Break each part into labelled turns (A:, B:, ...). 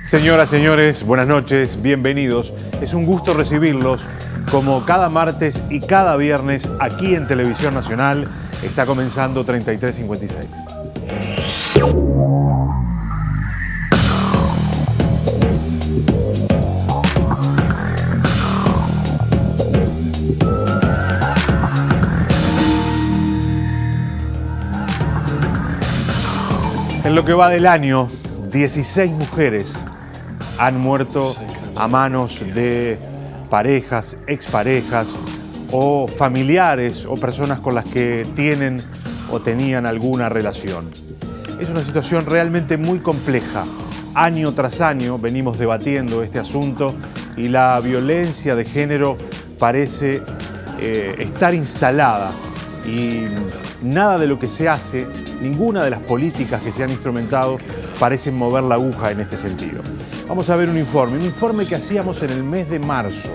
A: Señoras, señores, buenas noches, bienvenidos. Es un gusto recibirlos como cada martes y cada viernes aquí en Televisión Nacional. Está comenzando 3356. En lo que va del año, 16 mujeres han muerto a manos de parejas, exparejas o familiares o personas con las que tienen o tenían alguna relación. Es una situación realmente muy compleja. Año tras año venimos debatiendo este asunto y la violencia de género parece estar instalada y nada de lo que se hace, ninguna de las políticas que se han instrumentado parecen mover la aguja en este sentido. Vamos a ver un informe que hacíamos en el mes de marzo,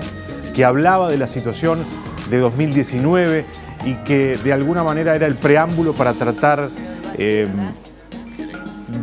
A: que hablaba de la situación de 2019 y que de alguna manera era el preámbulo para tratar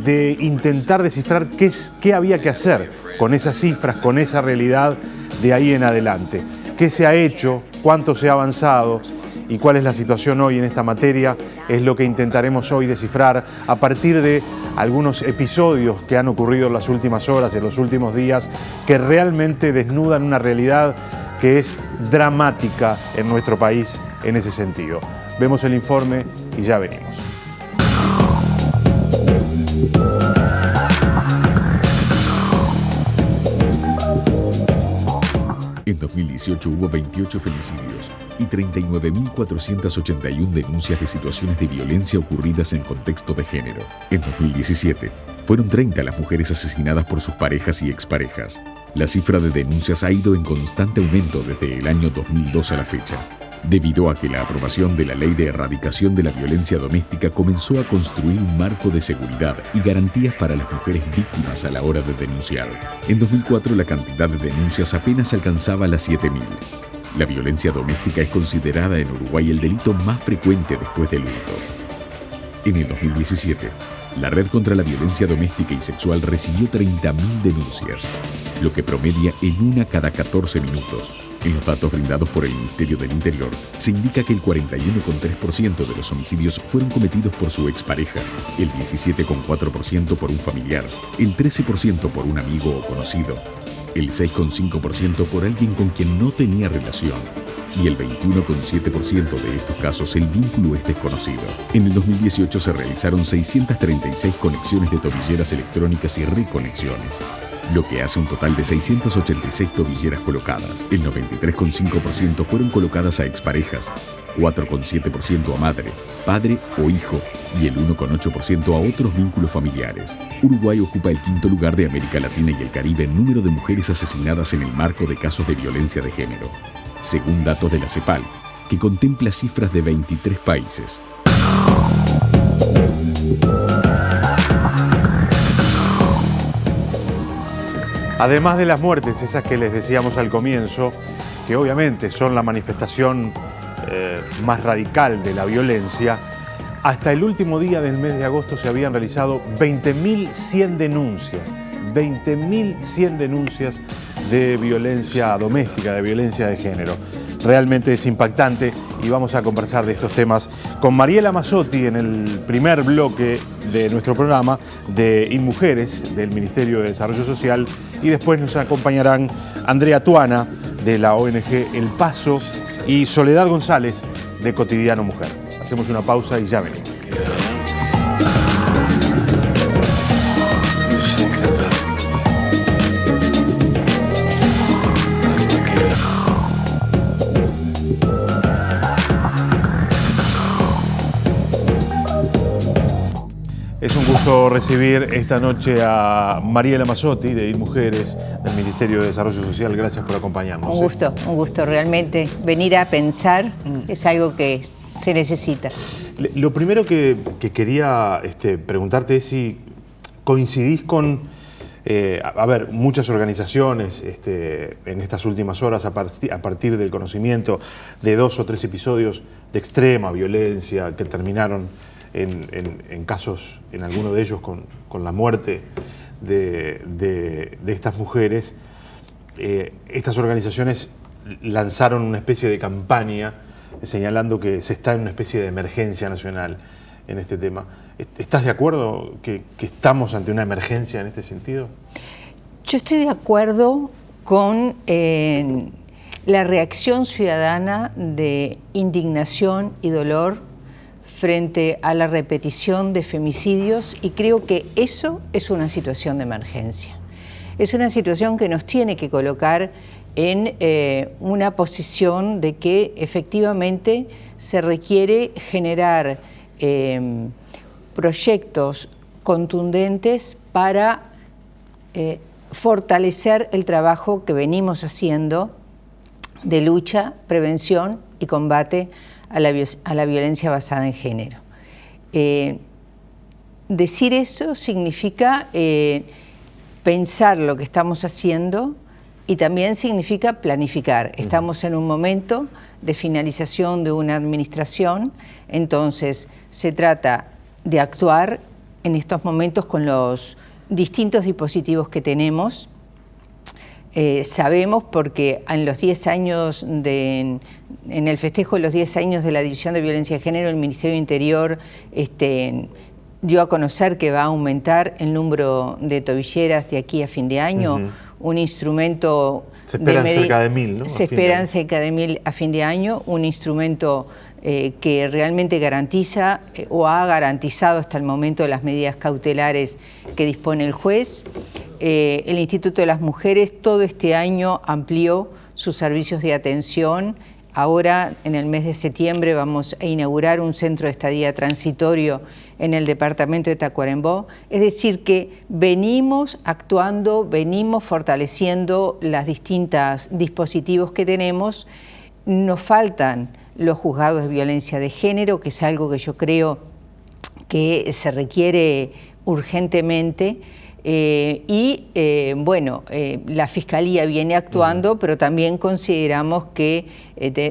A: de intentar descifrar qué había que hacer con esas cifras, con esa realidad de ahí en adelante. ¿Qué se ha hecho? ¿Cuánto se ha avanzado? ¿Y cuál es la situación hoy en esta materia? Es lo que intentaremos hoy descifrar a partir de algunos episodios que han ocurrido en las últimas horas, en los últimos días, que realmente desnudan una realidad que es dramática en nuestro país en ese sentido. Vemos el informe y ya venimos.
B: En 2018 hubo 28 femicidios y 39.481 denuncias de situaciones de violencia ocurridas en contexto de género. En 2017 fueron 30 las mujeres asesinadas por sus parejas y exparejas. La cifra de denuncias ha ido en constante aumento desde el año 2002 a la fecha, debido a que la aprobación de la Ley de Erradicación de la Violencia Doméstica comenzó a construir un marco de seguridad y garantías para las mujeres víctimas a la hora de denunciar. En 2004 la cantidad de denuncias apenas alcanzaba las 7.000. La violencia doméstica es considerada en Uruguay el delito más frecuente después del hurto. En el 2017, la Red contra la Violencia Doméstica y Sexual recibió 30.000 denuncias, lo que promedia en una cada 14 minutos. En los datos brindados por el Ministerio del Interior, se indica que el 41,3% de los homicidios fueron cometidos por su expareja, el 17,4% por un familiar, el 13% por un amigo o conocido, el 6,5% por alguien con quien no tenía relación y el 21,7% de estos casos el vínculo es desconocido. En el 2018 se realizaron 636 conexiones de tobilleras electrónicas y reconexiones, lo que hace un total de 686 tobilleras colocadas. El 93,5% fueron colocadas a exparejas, 4,7% a madre, padre o hijo y el 1,8% a otros vínculos familiares. Uruguay ocupa el quinto lugar de América Latina y el Caribe en número de mujeres asesinadas en el marco de casos de violencia de género, según datos de la CEPAL, que contempla cifras de 23 países.
A: Además de las muertes, esas que les decíamos al comienzo, que obviamente son la manifestación más radical de la violencia, hasta el último día del mes de agosto se habían realizado 20.100 denuncias, 20.100 denuncias de violencia doméstica, de violencia de género. Realmente es impactante y vamos a conversar de estos temas con Mariela Mazzotti en el primer bloque de nuestro programa de InMujeres del Ministerio de Desarrollo Social y después nos acompañarán Andrea Tuana de la ONG El Paso y Soledad González de Cotidiano Mujer. Hacemos una pausa y ya venimos. Es un gusto recibir esta noche a Mariela Mazzotti de InMujeres del Ministerio de Desarrollo Social. Gracias por acompañarnos.
C: Un gusto realmente. Venir a pensar es algo que se necesita.
A: Lo primero que quería preguntarte es si coincidís con, muchas organizaciones en estas últimas horas a partir del conocimiento de 2 o 3 episodios de extrema violencia que terminaron en casos, en alguno de ellos, con la muerte de estas mujeres, estas organizaciones lanzaron una especie de campaña señalando que se está en una especie de emergencia nacional en este tema. ¿Estás de acuerdo que estamos ante una emergencia en este sentido?
C: Yo estoy de acuerdo con la reacción ciudadana de indignación y dolor frente a la repetición de femicidios, y creo que eso es una situación de emergencia. Es una situación que nos tiene que colocar en una posición de que efectivamente se requiere generar proyectos contundentes para fortalecer el trabajo que venimos haciendo de lucha, prevención y combate a la violencia basada en género. Decir eso significa pensar lo que estamos haciendo y también significa planificar. Estamos en un momento de finalización de una administración, entonces se trata de actuar en estos momentos con los distintos dispositivos que tenemos. Sabemos porque en los 10 años en el festejo de los 10 años de la División de Violencia de Género, el Ministerio de Interior dio a conocer que va a aumentar el número de tobilleras de aquí a fin de año, un instrumento...
A: Se esperan cerca de 1000, ¿no?
C: Se esperan cerca de 1000 a fin de año, un instrumento que realmente garantiza o ha garantizado hasta el momento las medidas cautelares que dispone el juez. El Instituto de las Mujeres todo este año amplió sus servicios de atención. Ahora, en el mes de septiembre, vamos a inaugurar un centro de estadía transitorio en el departamento de Tacuarembó. Es decir, que venimos actuando, venimos fortaleciendo los distintos dispositivos que tenemos. Nos faltan los juzgados de violencia de género, que es algo que yo creo que se requiere urgentemente. La Fiscalía viene actuando, pero también consideramos que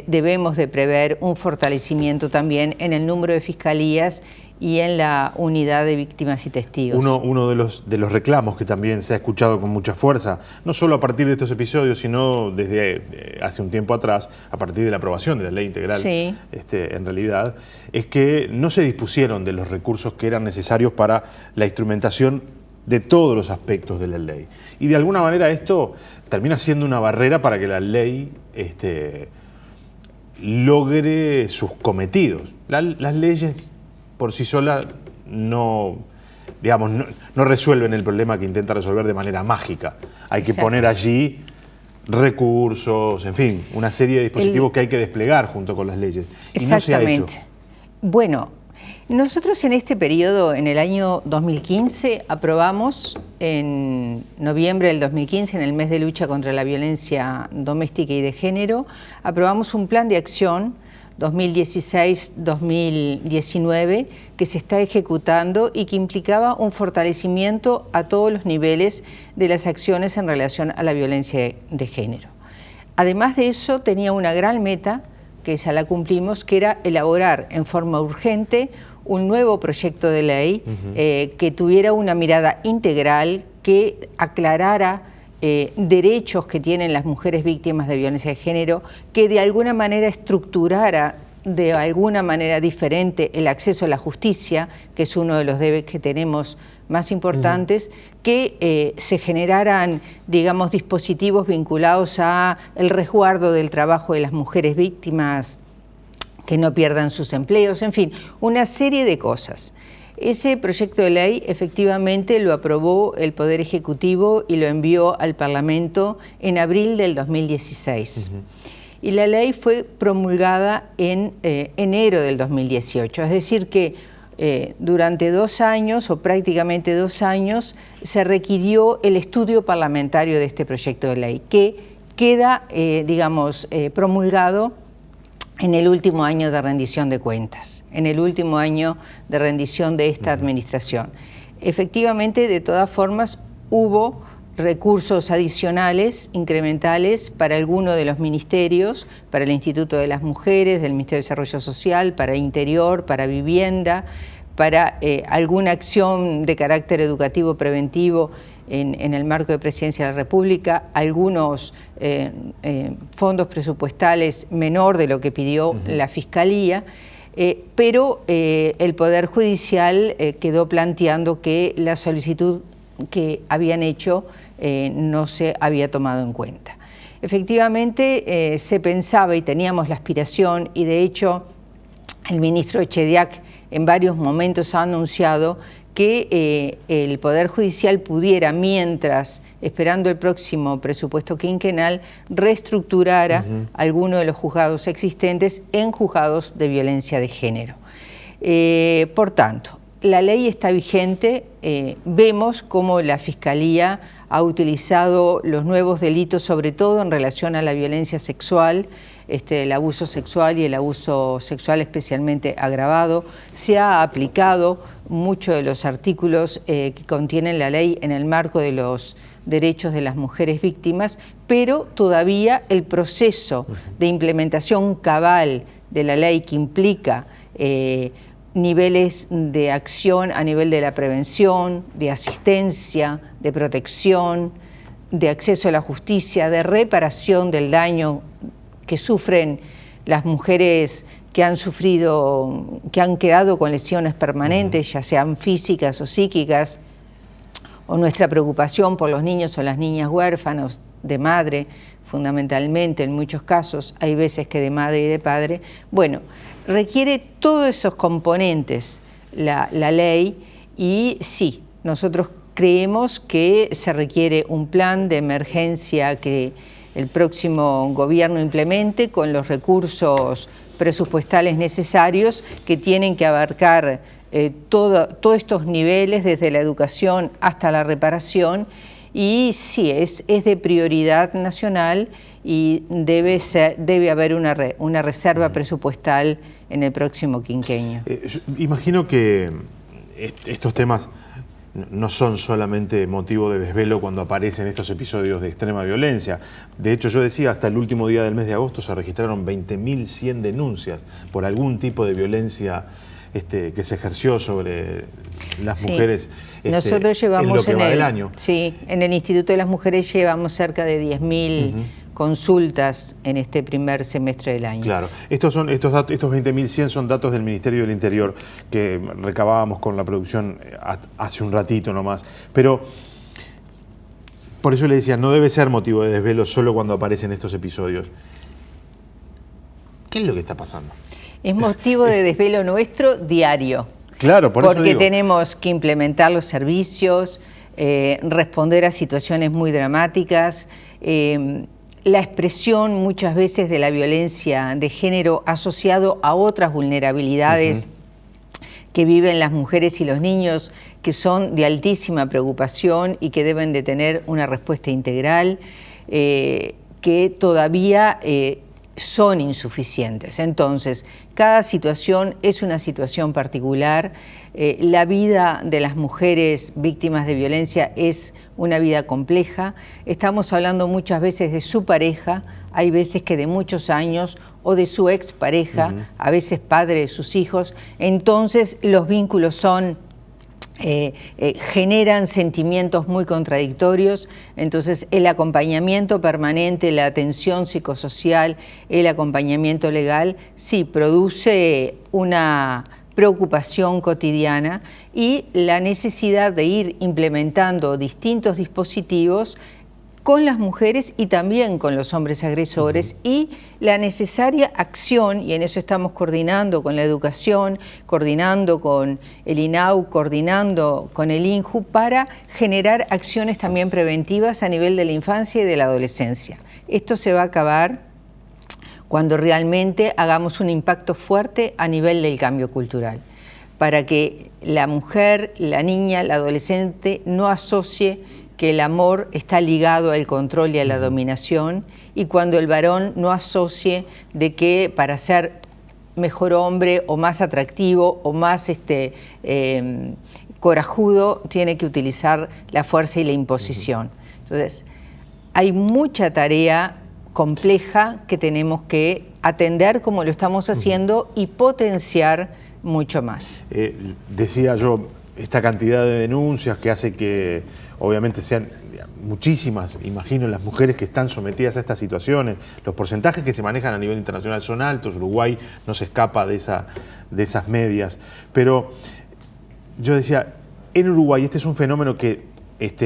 C: debemos de prever un fortalecimiento también en el número de fiscalías y en la unidad de víctimas y testigos.
A: Uno de los reclamos que también se ha escuchado con mucha fuerza, no solo a partir de estos episodios, sino desde hace un tiempo atrás, a partir de la aprobación de la ley integral,
C: sí,
A: en realidad, es que no se dispusieron de los recursos que eran necesarios para la instrumentación de todos los aspectos de la ley. Y de alguna manera esto termina siendo una barrera para que la ley logre sus cometidos. Las leyes por sí solas no resuelven el problema que intenta resolver de manera mágica. Hay que poner allí recursos, en fin, una serie de dispositivos que hay que desplegar junto con las leyes. Y no se ha hecho.
C: Bueno, nosotros en este periodo, en el año 2015, aprobamos en noviembre del 2015, en el mes de lucha contra la violencia doméstica y de género, aprobamos un plan de acción 2016-2019 que se está ejecutando y que implicaba un fortalecimiento a todos los niveles de las acciones en relación a la violencia de género. Además de eso, tenía una gran meta, que esa la cumplimos, que era elaborar en forma urgente un nuevo proyecto de ley que tuviera una mirada integral, que aclarara derechos que tienen las mujeres víctimas de violencia de género, que de alguna manera estructurara de alguna manera diferente el acceso a la justicia, que es uno de los deberes que tenemos más importantes, que se generaran, digamos, dispositivos vinculados a el resguardo del trabajo de las mujeres víctimas, que no pierdan sus empleos, en fin, una serie de cosas. Ese proyecto de ley efectivamente lo aprobó el Poder Ejecutivo y lo envió al Parlamento en abril del 2016. Y la ley fue promulgada en enero del 2018, es decir que durante 2 años o prácticamente 2 años se requirió el estudio parlamentario de este proyecto de ley, que queda, promulgado en el último año de rendición de cuentas, en el último año de rendición de esta administración. Efectivamente, de todas formas, hubo recursos adicionales, incrementales, para alguno de los ministerios, para el Instituto de las Mujeres, del Ministerio de Desarrollo Social, para Interior, para Vivienda, para alguna acción de carácter educativo preventivo en el marco de Presidencia de la República, algunos fondos presupuestales menor de lo que pidió la Fiscalía, pero el Poder Judicial quedó planteando que la solicitud que habían hecho no se había tomado en cuenta. Efectivamente, se pensaba y teníamos la aspiración, y de hecho el ministro Echediak en varios momentos ha anunciado que el Poder Judicial pudiera, mientras, esperando el próximo presupuesto quinquenal, reestructurara alguno de los juzgados existentes en juzgados de violencia de género. Por tanto, la ley está vigente, vemos cómo la Fiscalía ha utilizado los nuevos delitos, sobre todo en relación a la violencia sexual, el abuso sexual y el abuso sexual especialmente agravado. Se ha aplicado muchos de los artículos que contienen la ley en el marco de los derechos de las mujeres víctimas, pero todavía el proceso de implementación cabal de la ley, que implica niveles de acción a nivel de la prevención, de asistencia, de protección, de acceso a la justicia, de reparación del daño que sufren las mujeres que han sufrido, que han quedado con lesiones permanentes, ya sean físicas o psíquicas, o nuestra preocupación por los niños o las niñas huérfanos de madre, fundamentalmente en muchos casos, hay veces que de madre y de padre. Bueno, requiere todos esos componentes la ley, y sí, nosotros creemos que se requiere un plan de emergencia que el próximo gobierno implemente con los recursos presupuestales necesarios, que tienen que abarcar todos estos niveles, desde la educación hasta la reparación. Y sí, es de prioridad nacional, y debe haber una reserva presupuestal en el próximo quinquenio.
A: Imagino que estos temas no son solamente motivo de desvelo cuando aparecen estos episodios de extrema violencia. De hecho, yo decía, hasta el último día del mes de agosto se registraron 20.100 denuncias por algún tipo de violencia que se ejerció sobre las mujeres
C: nosotros llevamos
A: en lo que va del año.
C: Sí, en el Instituto de las Mujeres llevamos cerca de 10.000 consultas en este primer semestre del año.
A: Claro, estos 20.100 son datos del Ministerio del Interior que recabábamos con la producción hace un ratito nomás, pero por eso le decía, no debe ser motivo de desvelo solo cuando aparecen estos episodios. ¿Qué es lo que está pasando?
C: Es motivo de desvelo nuestro diario.
A: Claro, por eso digo.
C: Porque tenemos que implementar los servicios, responder a situaciones muy dramáticas. La expresión muchas veces de la violencia de género asociado a otras vulnerabilidades que viven las mujeres y los niños, que son de altísima preocupación y que deben de tener una respuesta integral, que todavía son insuficientes. Entonces, cada situación es una situación particular. La vida de las mujeres víctimas de violencia es una vida compleja. Estamos hablando muchas veces de su pareja, hay veces que de muchos años, o de su expareja, a veces padre de sus hijos. Entonces, los vínculos son generan sentimientos muy contradictorios. Entonces, el acompañamiento permanente, la atención psicosocial, el acompañamiento legal, sí produce una preocupación cotidiana, y la necesidad de ir implementando distintos dispositivos con las mujeres y también con los hombres agresores, y la necesaria acción, y en eso estamos coordinando con la educación, coordinando con el INAU, coordinando con el INJU, para generar acciones también preventivas a nivel de la infancia y de la adolescencia. Esto se va a acabar cuando realmente hagamos un impacto fuerte a nivel del cambio cultural, para que la mujer, la niña, la adolescente no asocie que el amor está ligado al control y a la dominación, y cuando el varón no asocie de que para ser mejor hombre o más atractivo o más corajudo tiene que utilizar la fuerza y la imposición. Entonces, hay mucha tarea compleja que tenemos que atender como lo estamos haciendo y potenciar mucho más.
A: Decía yo, esta cantidad de denuncias que hace que obviamente sean muchísimas, imagino, las mujeres que están sometidas a estas situaciones. Los porcentajes que se manejan a nivel internacional son altos, Uruguay no se escapa de esas medias. Pero yo decía, en Uruguay este es un fenómeno que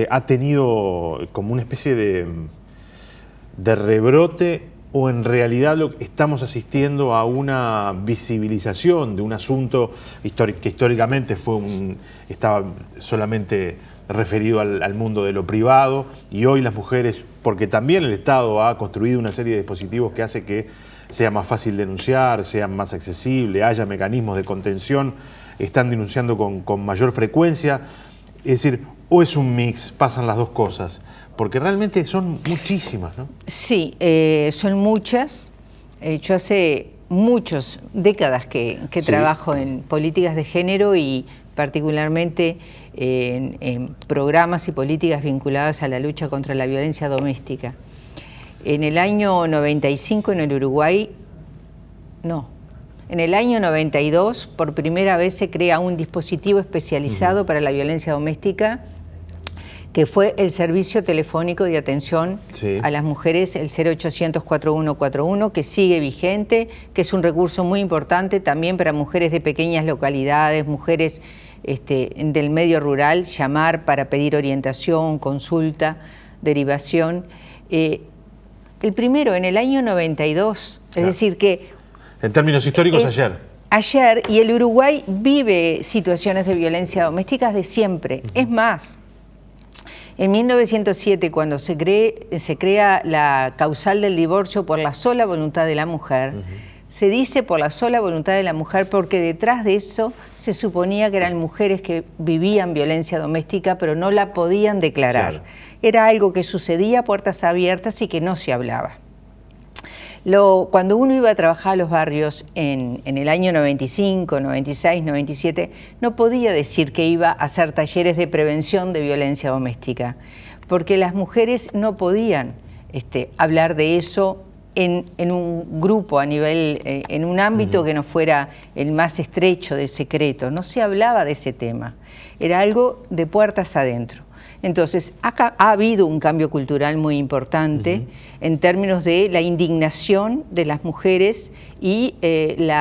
A: ha tenido como una especie de rebrote, o en realidad estamos asistiendo a una visibilización de un asunto que históricamente estaba solamente referido al mundo de lo privado, y hoy las mujeres, porque también el Estado ha construido una serie de dispositivos que hace que sea más fácil denunciar, sea más accesible, haya mecanismos de contención, están denunciando con mayor frecuencia. Es decir, o es un mix, pasan las dos cosas, porque realmente son muchísimas, ¿no? Sí,
C: son muchas. Yo hace muchas décadas que trabajo en políticas de género y particularmente en programas y políticas vinculadas a la lucha contra la violencia doméstica. En el año 95 en el Uruguay, en el año 92 por primera vez se crea un dispositivo especializado para la violencia doméstica, que fue el servicio telefónico de atención a las mujeres, el 0800 4141, que sigue vigente, que es un recurso muy importante también para mujeres de pequeñas localidades, mujeres del medio rural, llamar para pedir orientación, consulta, derivación. El primero, en el año 92, es decir que...
A: En términos históricos, ayer,
C: y el Uruguay vive situaciones de violencia doméstica de siempre. Es más, en 1907, cuando se crea la causal del divorcio por la sola voluntad de la mujer, se dice por la sola voluntad de la mujer porque detrás de eso se suponía que eran mujeres que vivían violencia doméstica pero no la podían declarar. Claro. Era algo que sucedía a puertas abiertas y que no se hablaba. Cuando uno iba a trabajar a los barrios en el año 95, 96, 97, no podía decir que iba a hacer talleres de prevención de violencia doméstica, porque las mujeres no podían hablar de eso en un grupo, a nivel, en un ámbito que no fuera el más estrecho de secreto. No se hablaba de ese tema, era algo de puertas adentro. Entonces, ha habido un cambio cultural muy importante en términos de la indignación de las mujeres y el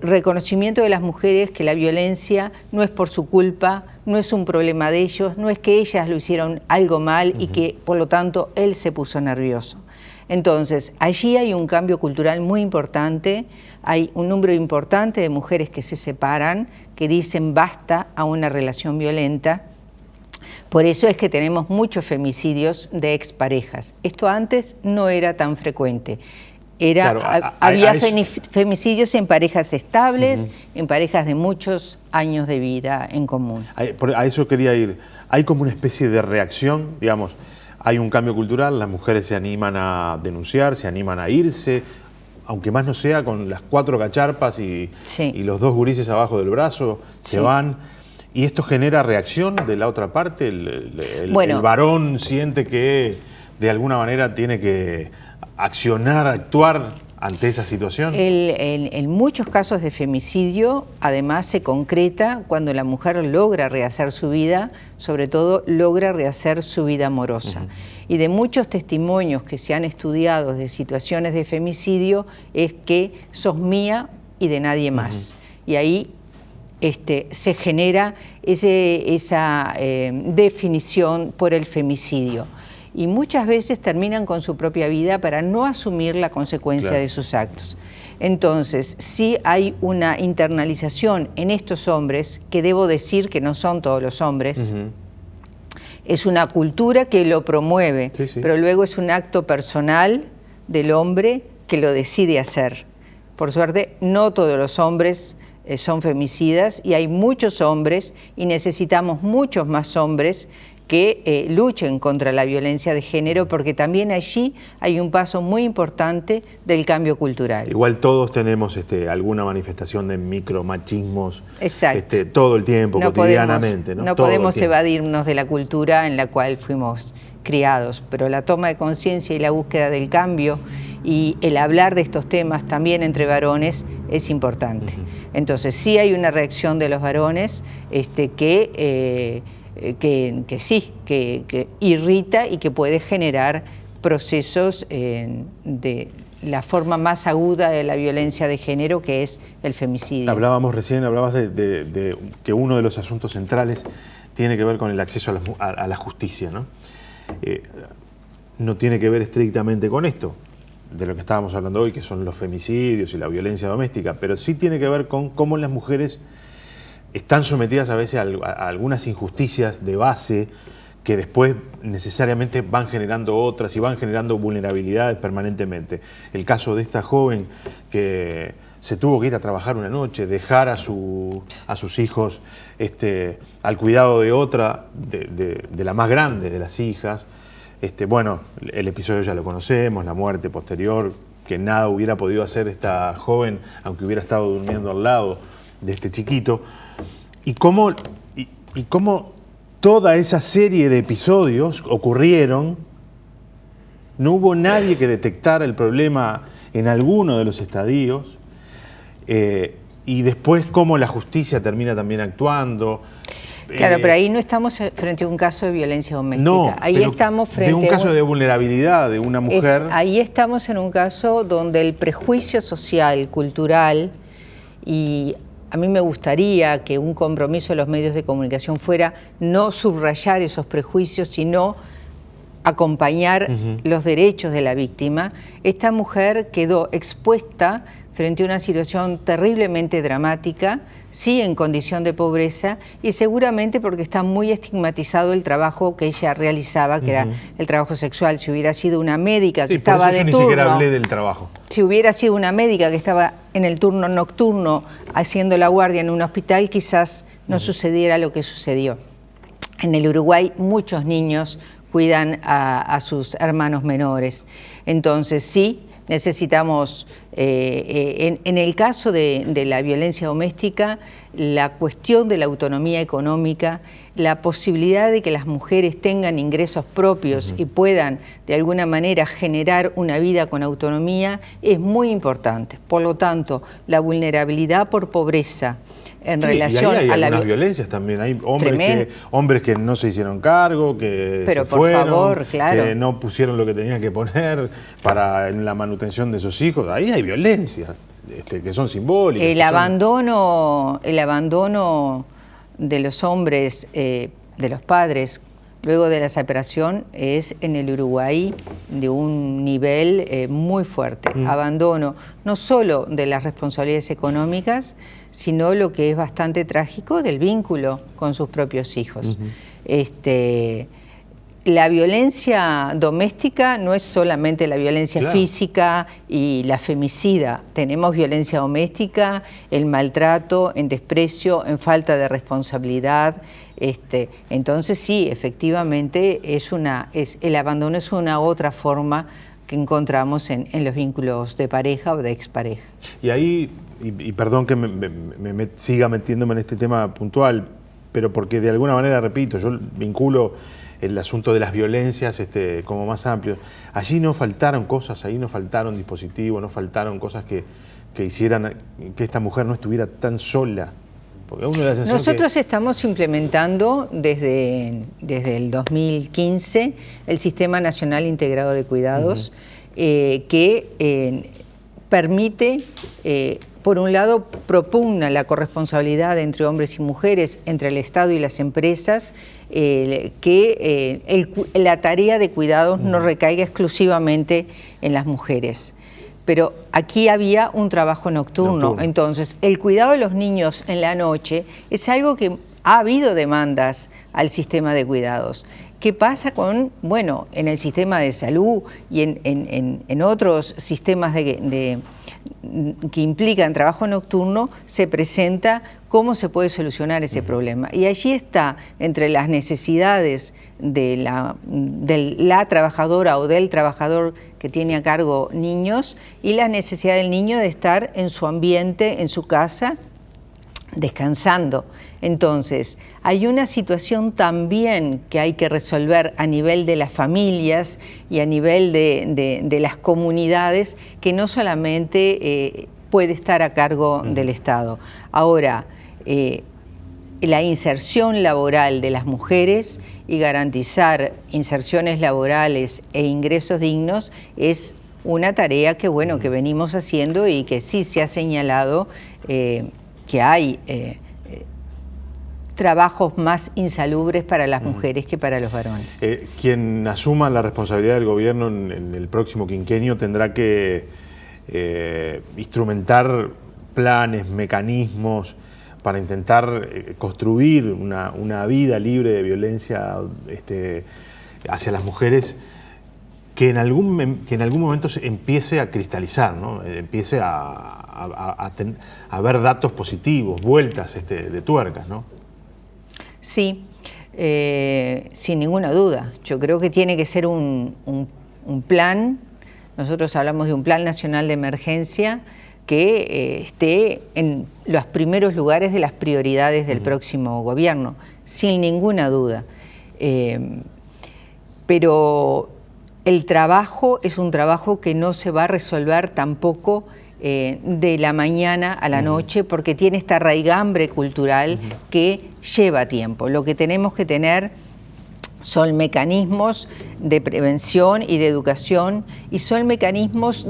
C: reconocimiento de las mujeres que la violencia no es por su culpa, no es un problema de ellos, no es que ellas lo hicieron algo mal y que, por lo tanto, él se puso nervioso. Entonces, allí hay un cambio cultural muy importante, hay un número importante de mujeres que se separan, que dicen basta a una relación violenta. Por eso es que tenemos muchos femicidios de exparejas. Esto antes no era tan frecuente. Había femicidios en parejas estables, en parejas de muchos años de vida en común.
A: A eso quería ir. Hay como una especie de reacción, digamos, hay un cambio cultural, las mujeres se animan a denunciar, se animan a irse, aunque más no sea con las 4 cacharpas y los 2 gurises abajo del brazo, se van. ¿Y esto genera reacción de la otra parte? ¿El varón siente que de alguna manera tiene que actuar ante esa situación?
C: En muchos casos de femicidio, además, se concreta cuando la mujer logra rehacer su vida, sobre todo logra rehacer su vida amorosa. Y de muchos testimonios que se han estudiado de situaciones de femicidio es que sos mía y de nadie más. Y ahí se genera esa definición por el femicidio. Y muchas veces terminan con su propia vida para no asumir la consecuencia de sus actos. Entonces, sí hay una internalización en estos hombres, que debo decir que no son todos los hombres. Es una cultura que lo promueve, pero luego es un acto personal del hombre que lo decide hacer. Por suerte, no todos los hombres son femicidas y hay muchos hombres y necesitamos muchos más hombres que luchen contra la violencia de género, porque también allí hay un paso muy importante del cambio cultural.
A: Igual todos tenemos alguna manifestación de micromachismos todo el tiempo, cotidianamente.
C: No podemos evadirnos de la cultura en la cual fuimos criados, pero la toma de conciencia y la búsqueda del cambio y el hablar de estos temas también entre varones es importante. Entonces sí hay una reacción de los varones que irrita y que puede generar procesos de la forma más aguda de la violencia de género, que es el femicidio.
A: Hablabas de que uno de los asuntos centrales tiene que ver con el acceso a la justicia, ¿no? No tiene que ver estrictamente con esto, de lo que estábamos hablando hoy, que son los femicidios y la violencia doméstica, pero sí tiene que ver con cómo las mujeres están sometidas a veces a algunas injusticias de base que después necesariamente van generando otras y van generando vulnerabilidades permanentemente. El caso de esta joven que se tuvo que ir a trabajar una noche, dejar a sus hijos al cuidado de otra, de la más grande de las hijas. Bueno, el episodio ya lo conocemos, la muerte posterior, que nada hubiera podido hacer esta joven, aunque hubiera estado durmiendo al lado de este chiquito. Y cómo toda esa serie de episodios ocurrieron, no hubo nadie que detectara el problema en alguno de los estadios, y después cómo la justicia termina también actuando.
C: Claro, pero ahí no estamos frente a un caso de violencia doméstica.
A: No,
C: ahí estamos frente
A: de un caso de vulnerabilidad de una mujer.
C: Ahí estamos en un caso donde el prejuicio social, cultural, y a mí me gustaría que un compromiso de los medios de comunicación fuera no subrayar esos prejuicios, sino acompañar los derechos de la víctima. Esta mujer quedó expuesta frente a una situación terriblemente dramática, sí en condición de pobreza, y seguramente porque está muy estigmatizado el trabajo que ella realizaba, que era el trabajo sexual. Si hubiera sido una médica que estaba de turno...
A: ni siquiera hablé del trabajo.
C: Si hubiera sido una médica que estaba en el turno nocturno haciendo la guardia en un hospital, quizás no sucediera lo que sucedió. En el Uruguay muchos niños cuidan a sus hermanos menores. Entonces sí, necesitamos, en el caso de la violencia doméstica, la cuestión de la autonomía económica, la posibilidad de que las mujeres tengan ingresos propios y puedan de alguna manera generar una vida con autonomía es muy importante. Por lo tanto, la vulnerabilidad por pobreza en relación
A: hay
C: a la
A: violencias también, hay hombres que no se hicieron cargo, que
C: pero
A: se fueron,
C: por favor, claro,
A: que no pusieron lo que tenían que poner en la manutención de sus hijos. Ahí hay violencias que son simbólicas.
C: El abandono de los hombres, de los padres, luego de la separación, es en el Uruguay de un nivel muy fuerte. Abandono no solo de las responsabilidades económicas, sino lo que es bastante trágico, del vínculo con sus propios hijos. La violencia doméstica no es solamente la violencia física y la femicida. Tenemos violencia doméstica, el maltrato, en desprecio, en falta de responsabilidad. Entonces sí, efectivamente, el abandono es una otra forma que encontramos en los vínculos de pareja o de expareja.
A: Y ahí, y perdón que me siga metiéndome en este tema puntual, pero porque de alguna manera, repito, yo vinculo el asunto de las violencias como más amplio. Allí no faltaron cosas, ahí no faltaron dispositivos, no faltaron cosas que hicieran que esta mujer no estuviera tan sola. Porque uno da la sensación
C: nosotros estamos implementando desde el 2015 el Sistema Nacional Integrado de Cuidados, que permite, por un lado, propugna la corresponsabilidad entre hombres y mujeres, entre el Estado y las empresas, que la tarea de cuidados no recaiga exclusivamente en las mujeres. Pero aquí había un trabajo nocturno. Entonces el cuidado de los niños en la noche es algo que ha habido demandas al sistema de cuidados. ¿Qué pasa en el sistema de salud y en otros sistemas que implican trabajo nocturno? Se presenta cómo se puede solucionar ese problema. Y allí está, entre las necesidades de la trabajadora o del trabajador que tiene a cargo niños, y la necesidad del niño de estar en su ambiente, en su casa, descansando. Entonces, hay una situación también que hay que resolver a nivel de las familias y a nivel de las comunidades, que no solamente puede estar a cargo del Estado. Ahora, la inserción laboral de las mujeres y garantizar inserciones laborales e ingresos dignos es una tarea que, bueno, que venimos haciendo y que sí se ha señalado que hay trabajos más insalubres para las mujeres que para los varones.
A: Quien asuma la responsabilidad del gobierno en el próximo quinquenio tendrá que instrumentar planes, mecanismos para intentar construir una vida libre de violencia hacia las mujeres que en algún momento se empiece a cristalizar, ¿no? Empiece a ver datos positivos, vueltas de tuercas, ¿no?
C: Sí, sin ninguna duda. Yo creo que tiene que ser un plan. Nosotros hablamos de un plan nacional de emergencia que esté en los primeros lugares de las prioridades del próximo gobierno, sin ninguna duda. Pero el trabajo es un trabajo que no se va a resolver tampoco de la mañana a la noche, porque tiene esta raigambre cultural que lleva tiempo. Lo que tenemos que tener son mecanismos de prevención y de educación, y son mecanismos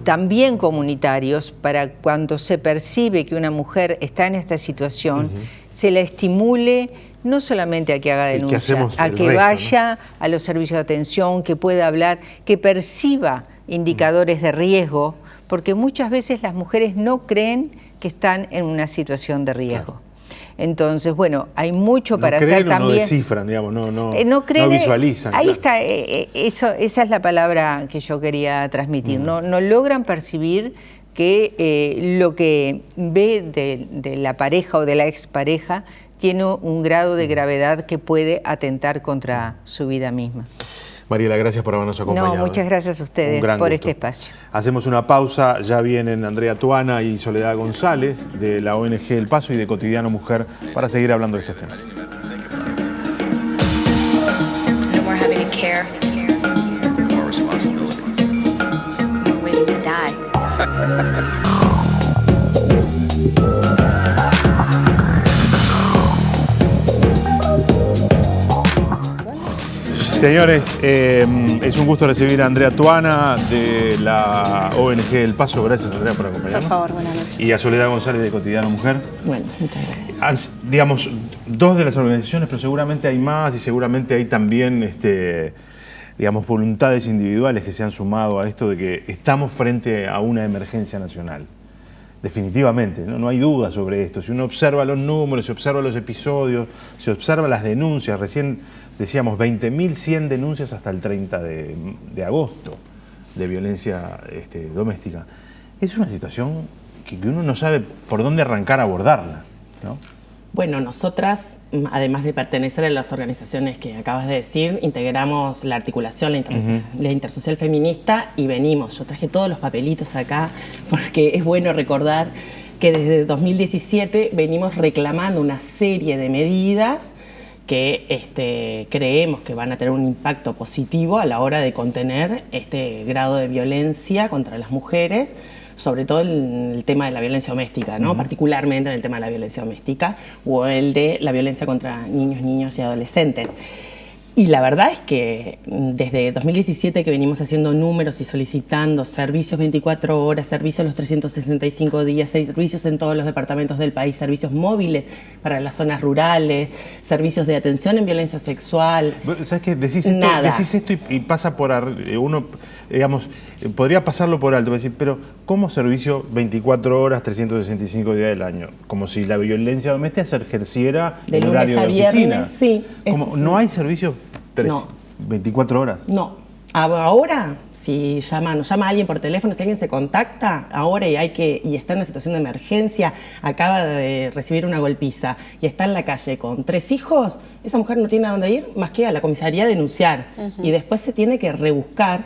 C: también comunitarios, para cuando se percibe que una mujer está en esta situación, se la estimule no solamente a que haga denuncia, a que vaya, ¿no?, a los servicios de atención, que pueda hablar, que perciba indicadores de riesgo, porque muchas veces las mujeres no creen que están en una situación de riesgo. Claro. Entonces, bueno, hay mucho para hacer también. No
A: descifran, digamos, no visualizan.
C: Ahí está, esa es la palabra que yo quería transmitir. No logran percibir que lo que ve de la pareja o de la expareja tiene un grado de gravedad que puede atentar contra su vida misma.
A: Mariela, gracias por habernos acompañado.
C: No, muchas gracias a ustedes por este espacio.
A: Hacemos una pausa, ya vienen Andrea Tuana y Soledad González de la ONG El Paso y de Cotidiano Mujer para seguir hablando de estos temas.
D: No more having to care. More responsibility. More waiting to die.
A: Señores, es un gusto recibir a Andrea Tuana de la ONG El Paso. Gracias, Andrea, por acompañarnos.
E: Por favor, buenas noches.
A: Y a Soledad González de Cotidiano Mujer.
E: Bueno, muchas gracias.
A: Digamos, dos de las organizaciones, pero seguramente hay más y seguramente hay también digamos, voluntades individuales que se han sumado a esto de que estamos frente a una emergencia nacional. Definitivamente, no hay duda sobre esto. Si uno observa los números, se observa los episodios, se observa las denuncias, recién decíamos 20.100 denuncias hasta el 30 de agosto de violencia doméstica. Es una situación que uno no sabe por dónde arrancar a abordarla, ¿no?
E: Bueno, nosotras, además de pertenecer a las organizaciones que acabas de decir, integramos la articulación, la Intersocial Feminista, y venimos. Yo traje todos los papelitos acá porque es bueno recordar que desde 2017 venimos reclamando una serie de medidas que creemos que van a tener un impacto positivo a la hora de contener este grado de violencia contra las mujeres, sobre todo en el tema de la violencia doméstica, ¿no? Particularmente en el tema de la violencia doméstica o el de la violencia contra niños, niñas y adolescentes. Y la verdad es que desde 2017 que venimos haciendo números y solicitando servicios 24 horas, servicios los 365 días, servicios en todos los departamentos del país, servicios móviles para las zonas rurales, servicios de atención en violencia sexual.
A: ¿Sabes qué? Decís esto y pasa por... Uno, digamos, podría pasarlo por alto, decir, pero ¿cómo servicio 24 horas, 365 días del año? Como si la violencia doméstica se ejerciera en horario de oficina.
E: Sí.
A: ¿No hay servicio 24 horas?
E: No. Ahora, si nos llama alguien por teléfono, si alguien se contacta ahora y está en una situación de emergencia, acaba de recibir una golpiza y está en la calle con 3 hijos, esa mujer no tiene a dónde ir más que a la comisaría a denunciar. Y después se tiene que rebuscar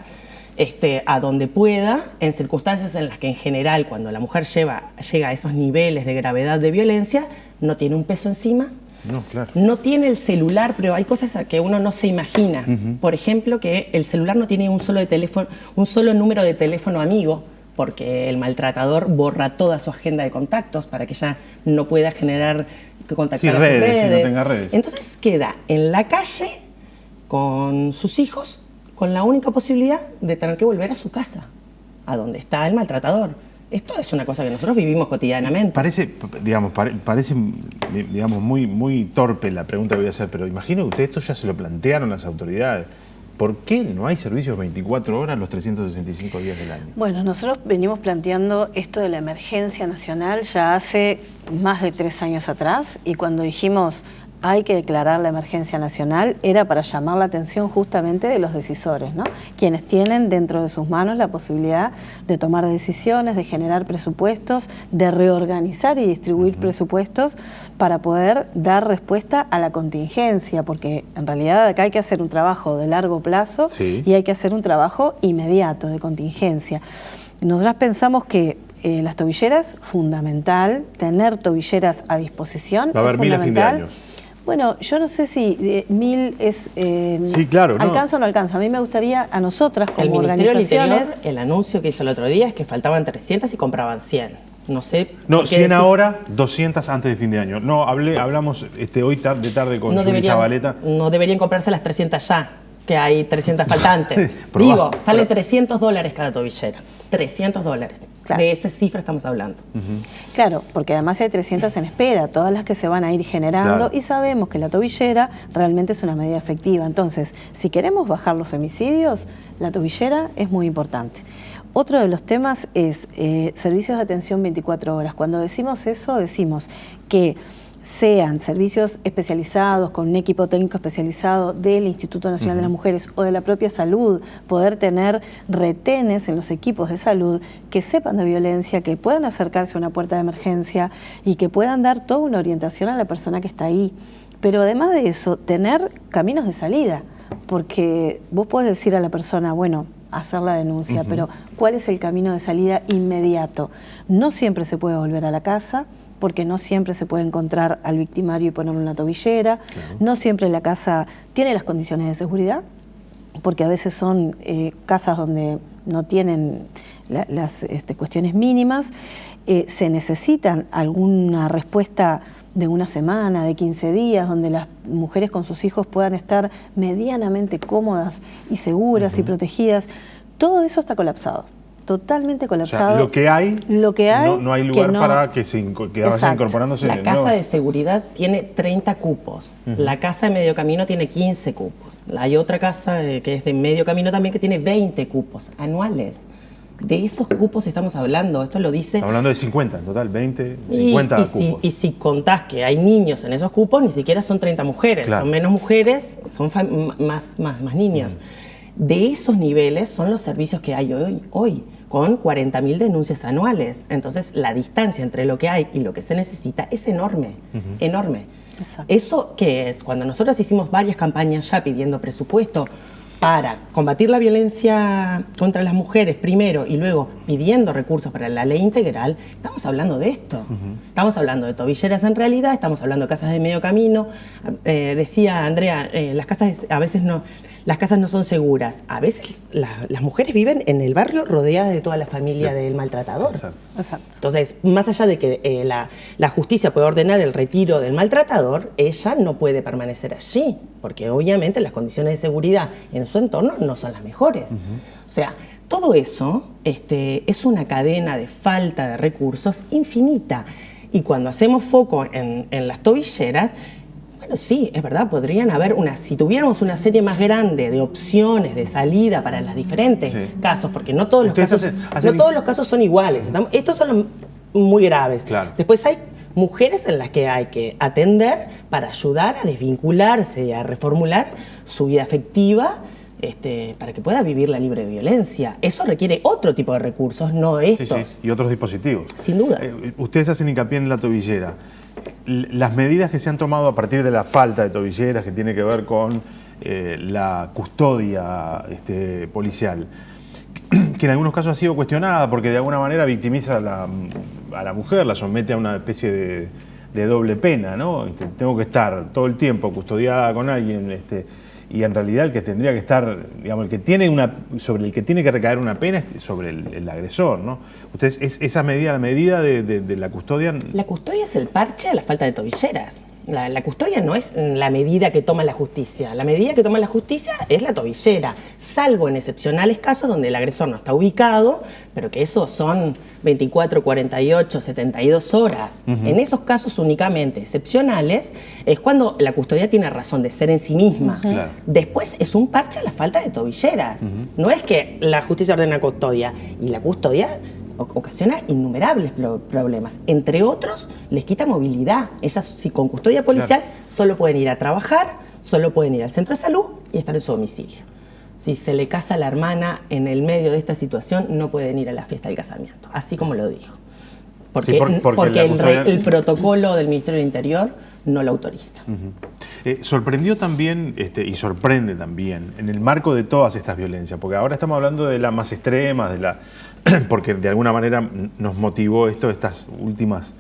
E: a donde pueda, en circunstancias en las que en general cuando la mujer llega a esos niveles de gravedad de violencia, no tiene un peso encima.
A: No, claro.
E: No tiene el celular, pero hay cosas que uno no se imagina. Por ejemplo, que el celular no tiene un solo número de teléfono amigo, porque el maltratador borra toda su agenda de contactos para que ella no pueda contactar a sus redes.
A: Si no tenga redes.
E: Entonces queda en la calle con sus hijos, con la única posibilidad de tener que volver a su casa, a donde está el maltratador. Esto es una cosa que nosotros vivimos cotidianamente.
A: Parece muy torpe la pregunta que voy a hacer, pero imagino que ustedes esto ya se lo plantearon las autoridades. ¿Por qué no hay servicios 24 horas los 365 días del año?
F: Bueno, nosotros venimos planteando esto de la emergencia nacional ya hace más de 3 años atrás, y cuando dijimos hay que declarar la emergencia nacional era para llamar la atención justamente de los decisores, ¿no? Quienes tienen dentro de sus manos la posibilidad de tomar decisiones, de generar presupuestos, de reorganizar y distribuir presupuestos para poder dar respuesta a la contingencia, porque en realidad acá hay que hacer un trabajo de largo plazo y hay que hacer un trabajo inmediato de contingencia. Nosotras pensamos que las tobilleras, fundamental, tener tobilleras a disposición.
A: Va a haber 1000 a fin de año.
F: Bueno, yo no sé si 1000 es
A: sí, claro,
F: alcanza o no alcanza. A mí me gustaría, a nosotras como
E: el Ministerio del
F: organizaciones...
E: Interior, el anuncio que hizo el otro día es que faltaban 300 y compraban 100. No sé...
A: No, 100 ahora, 200 antes de fin de año. No, hablamos hoy de tarde con Juli Zabaleta.
E: No deberían comprarse las 300 ya, que hay 300 faltantes. Digo, sale $300 cada tobillera. $300. Claro. De esa cifra estamos hablando.
F: Claro, porque además hay 300 en espera, todas las que se van a ir generando, y sabemos que la tobillera realmente es una medida efectiva. Entonces, si queremos bajar los femicidios, la tobillera es muy importante. Otro de los temas es servicios de atención 24 horas. Cuando decimos eso, decimos que sean servicios especializados, con un equipo técnico especializado del Instituto Nacional de las Mujeres o de la propia salud, poder tener retenes en los equipos de salud que sepan de violencia, que puedan acercarse a una puerta de emergencia y que puedan dar toda una orientación a la persona que está ahí. Pero además de eso, tener caminos de salida, porque vos podés decir a la persona, bueno, hacer la denuncia, pero ¿cuál es el camino de salida inmediato? No siempre se puede volver a la casa, porque no siempre se puede encontrar al victimario y ponerle una tobillera, no siempre la casa tiene las condiciones de seguridad, porque a veces son casas donde no tienen las cuestiones mínimas, se necesitan alguna respuesta de una semana, de 15 días, donde las mujeres con sus hijos puedan estar medianamente cómodas y seguras y protegidas. Todo eso está colapsado. Totalmente colapsado.
A: O sea, lo que hay no hay lugar para que vaya incorporándose.
E: La casa de seguridad tiene 30 cupos. La casa de medio camino tiene 15 cupos. Hay otra casa que es de medio camino también que tiene 20 cupos anuales. De esos cupos estamos hablando. Esto lo dice...
A: Estamos hablando de 50 en total, 20, 50 cupos.
E: Y si contás que hay niños en esos cupos, ni siquiera son 30 mujeres. Son menos mujeres, son más niños. De esos niveles son los servicios que hay hoy con 40.000 denuncias anuales. Entonces, la distancia entre lo que hay y lo que se necesita es enorme, enorme. Exacto. ¿Eso qué es? Cuando nosotros hicimos varias campañas ya pidiendo presupuesto para combatir la violencia contra las mujeres primero y luego pidiendo recursos para la ley integral, estamos hablando de esto. Estamos hablando de tobilleras en realidad, estamos hablando de casas de medio camino. Decía Andrea, las casas a veces no... Las casas no son seguras. A veces las mujeres viven en el barrio rodeadas de toda la familia del maltratador. Exacto. Entonces, más allá de que la justicia puede ordenar el retiro del maltratador, ella no puede permanecer allí, porque obviamente las condiciones de seguridad en su entorno no son las mejores. O sea, todo eso es una cadena de falta de recursos infinita. Y cuando hacemos foco en las tobilleras, bueno, sí, es verdad, podrían haber si tuviéramos una serie más grande de opciones de salida para los diferentes casos, porque no todos los casos son iguales. Estos son los muy graves. Claro. Después hay mujeres en las que hay que atender para ayudar a desvincularse y a reformular su vida afectiva, para que pueda vivirla libre de violencia. Eso requiere otro tipo de recursos, no estos.
A: Sí, y otros dispositivos.
E: Sin duda.
A: Ustedes hacen hincapié en la tobillera. Las medidas que se han tomado a partir de la falta de tobilleras, que tiene que ver con la custodia policial, que en algunos casos ha sido cuestionada porque de alguna manera victimiza a la mujer, la somete a una especie de doble pena, ¿no? Tengo que estar todo el tiempo custodiada con alguien, y en realidad el que tendría que estar, digamos, sobre el que tiene que recaer una pena es sobre el agresor, ¿no? Ustedes, esa medida, la medida de la custodia...
E: La custodia es el parche a la falta de tobilleras. La custodia no es la medida que toma la justicia. La medida que toma la justicia es la tobillera, salvo en excepcionales casos donde el agresor no está ubicado, pero que esos son 24, 48, 72 horas. En esos casos únicamente excepcionales es cuando la custodia tiene razón de ser en sí misma.
A: Claro.
E: Después es un parche a la falta de tobilleras. No es que la justicia ordena custodia, y la custodia ocasiona innumerables problemas. Entre otros, les quita movilidad. Ellas, si con custodia policial, solo pueden ir a trabajar, solo pueden ir al centro de salud y estar en su domicilio. Si se le casa a la hermana en el medio de esta situación, no pueden ir a la fiesta del casamiento, así como lo dijo. Porque, porque el protocolo del Ministerio del Interior no lo autoriza.
A: Sorprendió también, y sorprende también, en el marco de todas estas violencias, porque ahora estamos hablando de las más extremas, porque de alguna manera nos motivó estos últimos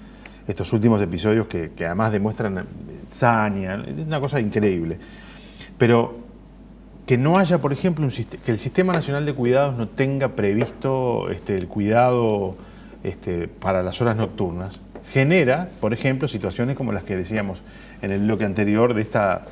A: episodios que además demuestran saña, es una cosa increíble. Pero que no haya, por ejemplo, que el Sistema Nacional de Cuidados no tenga previsto el cuidado para las horas nocturnas, genera, por ejemplo, situaciones como las que decíamos en el bloque anterior de esta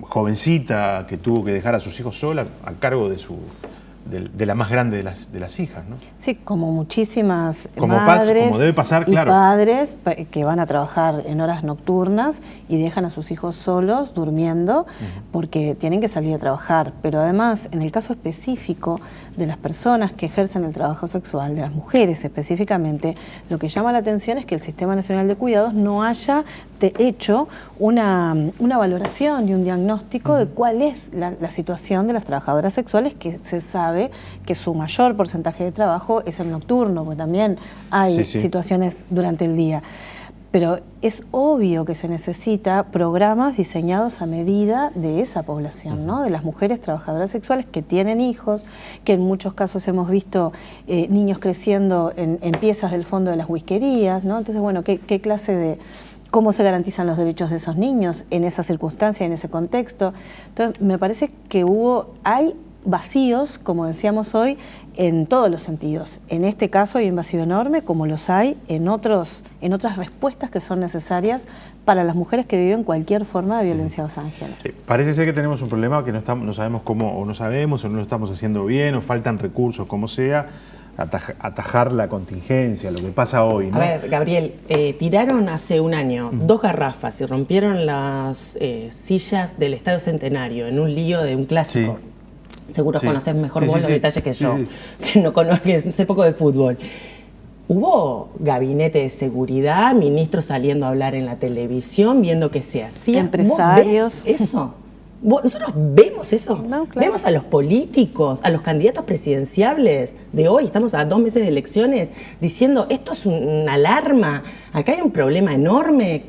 A: jovencita que tuvo que dejar a sus hijos sola a cargo de la más grande de las hijas, ¿no?
F: Sí, como muchísimas
A: como
F: madres
A: como debe pasar, claro.
F: Y padres que van a trabajar en horas nocturnas y dejan a sus hijos solos durmiendo porque tienen que salir a trabajar. Pero además, en el caso específico de las personas que ejercen el trabajo sexual, de las mujeres específicamente, lo que llama la atención es que el Sistema Nacional de Cuidados no haya hecho una valoración y un diagnóstico de cuál es la situación de las trabajadoras sexuales, que se sabe que su mayor porcentaje de trabajo es el nocturno, porque también hay situaciones durante el día. Pero es obvio que se necesita programas diseñados a medida de esa población, ¿no? De las mujeres trabajadoras sexuales que tienen hijos, que en muchos casos hemos visto niños creciendo en piezas del fondo de las whiskerías, ¿no? Entonces, bueno, ¿qué clase de... ¿Cómo se garantizan los derechos de esos niños en esa circunstancia, en ese contexto? Entonces, me parece que hay vacíos, como decíamos hoy, en todos los sentidos. En este caso hay un vacío enorme, como los hay en otras respuestas que son necesarias para las mujeres que viven cualquier forma de violencia basada en género.
A: Parece ser que tenemos un problema que no sabemos cómo, o no lo estamos haciendo bien, o faltan recursos, como sea, atajar la contingencia, lo que pasa hoy, ¿no?
E: A ver, Gabriel, tiraron hace un año 2 garrafas y rompieron las sillas del Estadio Centenario en un lío de un clásico. Sí. Seguro conoces mejor vos los detalles que yo, que no conozco, que sé poco de fútbol. Hubo gabinete de seguridad, ministros saliendo a hablar en la televisión, viendo que se hacía.
F: Empresarios.
E: ¿Vos ves eso? ¿Nosotros vemos eso?
F: No, claro.
E: Vemos a los políticos, a los candidatos presidenciables de hoy, estamos a 2 meses de elecciones, diciendo esto es una alarma, acá hay un problema enorme,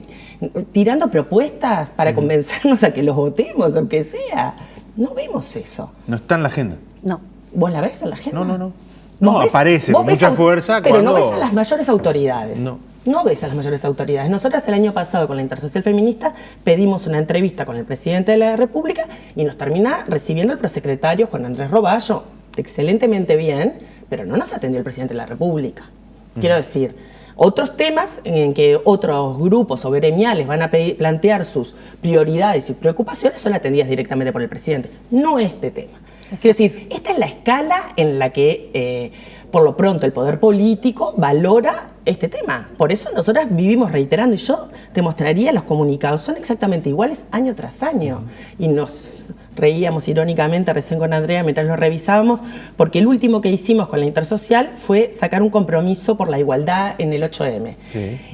E: tirando propuestas para convencernos a que los votemos, aunque sea. No vemos eso.
A: No está en la agenda.
E: No. ¿Vos la ves en la agenda?
A: No. No, aparece con mucha fuerza.
E: Pero no ves a las mayores autoridades.
A: No
E: ves a las mayores autoridades. Nosotras el año pasado con la Intersocial Feminista pedimos una entrevista con el presidente de la República y nos termina recibiendo el prosecretario Juan Andrés Roballo, excelentemente bien, pero no nos atendió el presidente de la República. Quiero decir, otros temas en que otros grupos o gremiales van a plantear sus prioridades y sus preocupaciones son atendidas directamente por el presidente, no este tema. Quiero decir, esta es la escala en la que, por lo pronto, el poder político valora este tema. Por eso nosotras vivimos reiterando, y yo te mostraría los comunicados, son exactamente iguales año tras año. Y nos reíamos irónicamente recién con Andrea mientras lo revisábamos, porque el último que hicimos con la Intersocial fue sacar un compromiso por la igualdad en el 8M,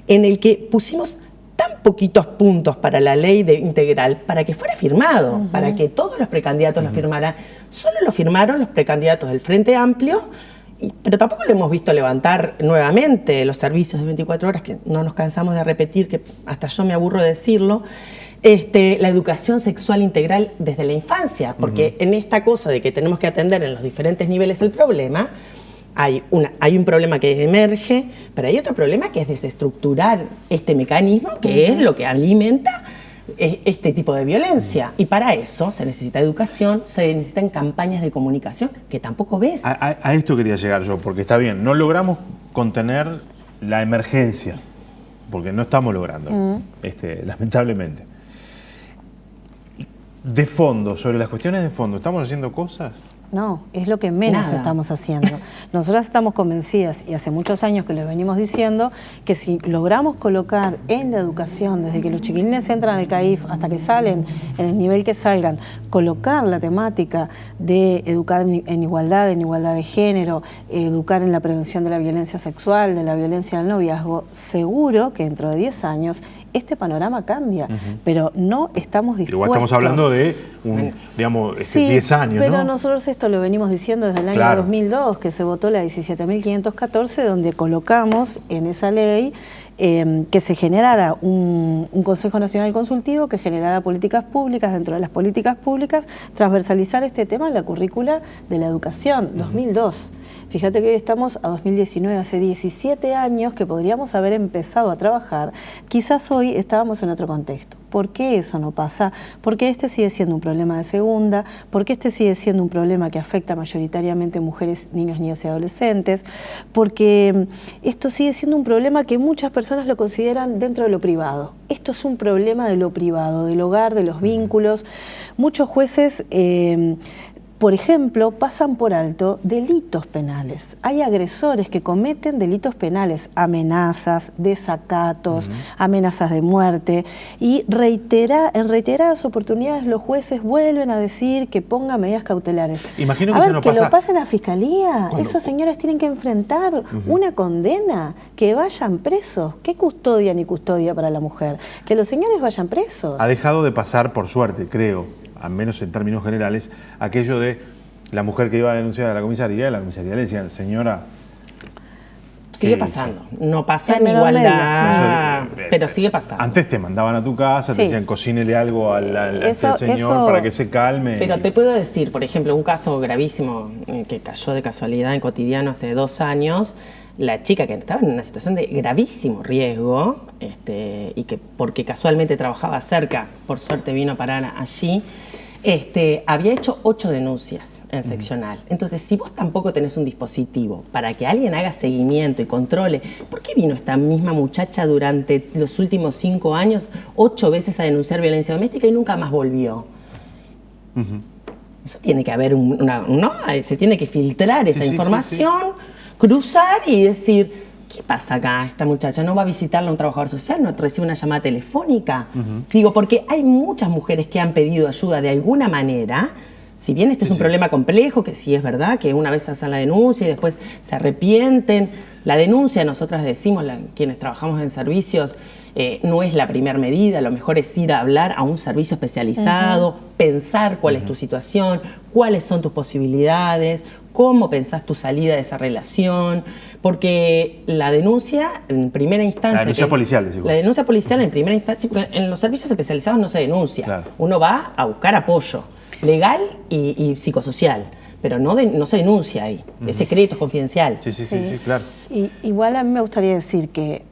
E: en el que pusimos tan poquitos puntos para la ley integral para que fuera firmado, para que todos los precandidatos lo firmaran. Solo lo firmaron los precandidatos del Frente Amplio, pero tampoco lo hemos visto levantar nuevamente los servicios de 24 horas, que no nos cansamos de repetir, que hasta yo me aburro de decirlo. La educación sexual integral desde la infancia, porque en esta cosa de que tenemos que atender en los diferentes niveles el problema, hay un problema que emerge, pero hay otro problema que es desestructurar este mecanismo que es lo que alimenta este tipo de violencia. Y para eso se necesita educación, se necesitan campañas de comunicación que tampoco ves.
A: A esto quería llegar yo, porque está bien, no logramos contener la emergencia, porque no estamos logrando, lamentablemente. De fondo, sobre las cuestiones de fondo, ¿estamos haciendo cosas?
F: No, es lo que menos estamos haciendo. Nosotras estamos convencidas, y hace muchos años que lo venimos diciendo, que si logramos colocar en la educación, desde que los chiquilines entran al CAIF hasta que salen, en el nivel que salgan, colocar la temática de educar en igualdad de género, educar en la prevención de la violencia sexual, de la violencia del noviazgo, seguro que dentro de 10 años este panorama cambia, pero no estamos dispuestos.
A: Igual estamos hablando de, 10 años,
F: pero
A: ¿no?
F: nosotros esto lo venimos diciendo desde el año 2002, que se votó la 17.514, donde colocamos en esa ley que se generara un Consejo Nacional Consultivo que generara políticas públicas, dentro de las políticas públicas, transversalizar este tema en la currícula de la educación, 2002. Fíjate que hoy estamos a 2019, hace 17 años que podríamos haber empezado a trabajar, quizás hoy estábamos en otro contexto. ¿Por qué eso no pasa? Porque este sigue siendo un problema de segunda, porque este sigue siendo un problema que afecta mayoritariamente a mujeres, niños, niñas y adolescentes, porque esto sigue siendo un problema que muchas personas lo consideran dentro de lo privado. Esto es un problema de lo privado, del hogar, de los vínculos. Muchos jueces, por ejemplo, pasan por alto delitos penales. Hay agresores que cometen delitos penales, amenazas, desacatos, amenazas de muerte, y en reiteradas oportunidades los jueces vuelven a decir que pongan medidas cautelares.
A: Imagino
F: que lo pasen a fiscalía. Esos señores tienen que enfrentar una condena, que vayan presos. ¿Qué custodia ni custodia para la mujer? Que los señores vayan presos.
A: Ha dejado de pasar, por suerte, creo, al menos en términos generales, aquello de la mujer que iba a denunciar a la comisaría le decían, señora...
E: Sigue pasando, no pasa en igualdad, pero sigue pasando.
A: Antes te mandaban a tu casa, te decían cocínele algo al señor para que se calme.
E: Pero te puedo decir, por ejemplo, un caso gravísimo que cayó de casualidad en Cotidiano hace 2 años, la chica que estaba en una situación de gravísimo riesgo, y que porque casualmente trabajaba cerca, por suerte vino a parar allí, había hecho 8 denuncias en seccional. Entonces, si vos tampoco tenés un dispositivo para que alguien haga seguimiento y controle, ¿por qué vino esta misma muchacha durante los últimos 5 años 8 veces a denunciar violencia doméstica y nunca más volvió? Eso tiene que haber se tiene que filtrar esa información, cruzar y decir... ¿Qué pasa acá? Esta muchacha no va a visitarla a un trabajador social, no recibe una llamada telefónica. Digo, porque hay muchas mujeres que han pedido ayuda de alguna manera, si bien este es un problema complejo, que sí es verdad, que una vez hacen la denuncia y después se arrepienten. La denuncia, nosotras decimos, quienes trabajamos en servicios, no es la primera medida, lo mejor es ir a hablar a un servicio especializado, pensar cuál es tu situación, cuáles son tus posibilidades, cómo pensás tu salida de esa relación, porque la denuncia en primera instancia...
A: La denuncia policial, decimos. La
E: denuncia policial en primera instancia, porque en los servicios especializados no se denuncia. Claro. Uno va a buscar apoyo legal y psicosocial, pero no se denuncia ahí. Es secreto, es confidencial.
F: Sí,
A: claro.
F: Igual a mí me gustaría decir que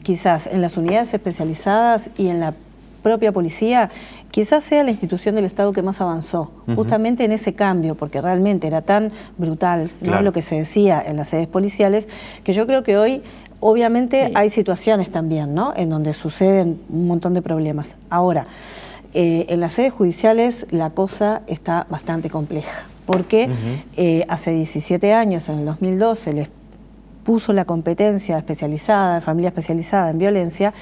F: quizás en las unidades especializadas y en la propia policía, quizás sea la institución del Estado que más avanzó, justamente en ese cambio, porque realmente era tan brutal, ¿no? Lo que se decía en las sedes policiales, que yo creo que hoy, obviamente, hay situaciones también, ¿no?, en donde suceden un montón de problemas. Ahora, en las sedes judiciales la cosa está bastante compleja, porque hace 17 años, en el 2012, se les puso la competencia especializada, familia especializada en violencia,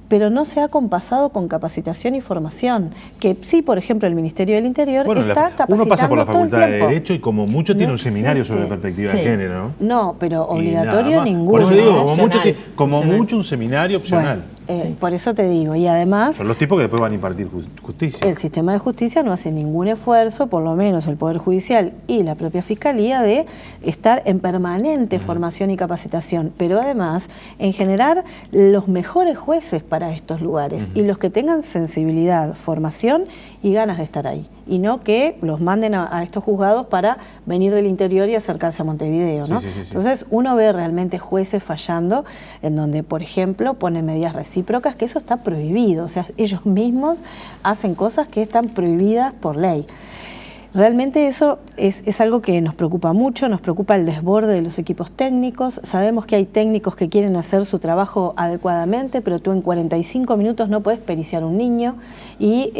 F: pero no se ha compasado con capacitación y formación, que sí, por ejemplo, el Ministerio del Interior está capacitando.
A: Uno pasa por la Facultad de Derecho y como mucho tiene un seminario sobre perspectiva de género, ¿no?
F: No, pero obligatorio ninguno.
A: Por eso digo, como mucho un seminario opcional.
F: Bueno,
E: Sí.
F: Por eso te digo, y además...
A: Son los tipos que después van a impartir justicia.
F: El sistema de justicia no hace ningún esfuerzo, por lo menos el Poder Judicial y la propia Fiscalía, de estar en permanente formación y capacitación, pero además en generar los mejores jueces para estos lugares y los que tengan sensibilidad, formación y ganas de estar ahí. Y no que los manden a estos juzgados para venir del interior y acercarse a Montevideo, ¿no?
A: Sí.
F: Entonces uno ve realmente jueces fallando en donde, por ejemplo, ponen medidas recíprocas, que eso está prohibido, o sea, ellos mismos hacen cosas que están prohibidas por ley. Realmente eso es algo que nos preocupa mucho, nos preocupa el desborde de los equipos técnicos. Sabemos que hay técnicos que quieren hacer su trabajo adecuadamente, pero tú en 45 minutos no podés periciar un niño y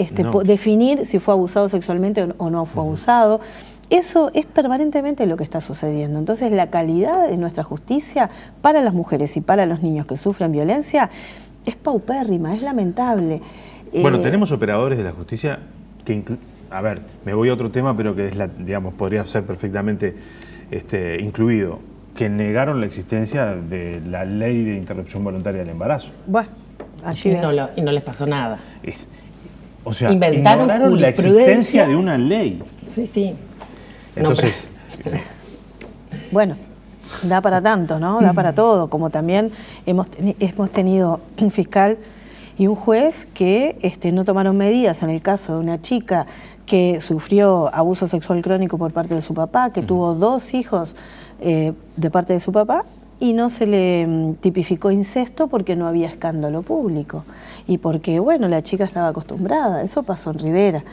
F: definir si fue abusado sexualmente o no fue abusado. Eso es permanentemente lo que está sucediendo. Entonces la calidad de nuestra justicia para las mujeres y para los niños que sufren violencia es paupérrima, es lamentable.
A: Bueno, tenemos operadores de la justicia que a ver, me voy a otro tema, pero que es digamos, podría ser perfectamente incluido, que negaron la existencia de la ley de interrupción voluntaria del embarazo.
F: Bueno, allí
E: Y no les pasó nada.
A: O sea,
E: Inventaron
A: ignoraron la
E: jurisprudencia
A: existencia de una ley.
E: Sí.
A: Entonces,
F: bueno, da para tanto, ¿no? Da para todo, como también hemos tenido un fiscal y un juez que no tomaron medidas en el caso de una chica que sufrió abuso sexual crónico por parte de su papá, que tuvo 2 hijos de parte de su papá, y no se le tipificó incesto porque no había escándalo público y porque, bueno, la chica estaba acostumbrada. Eso pasó en Rivera,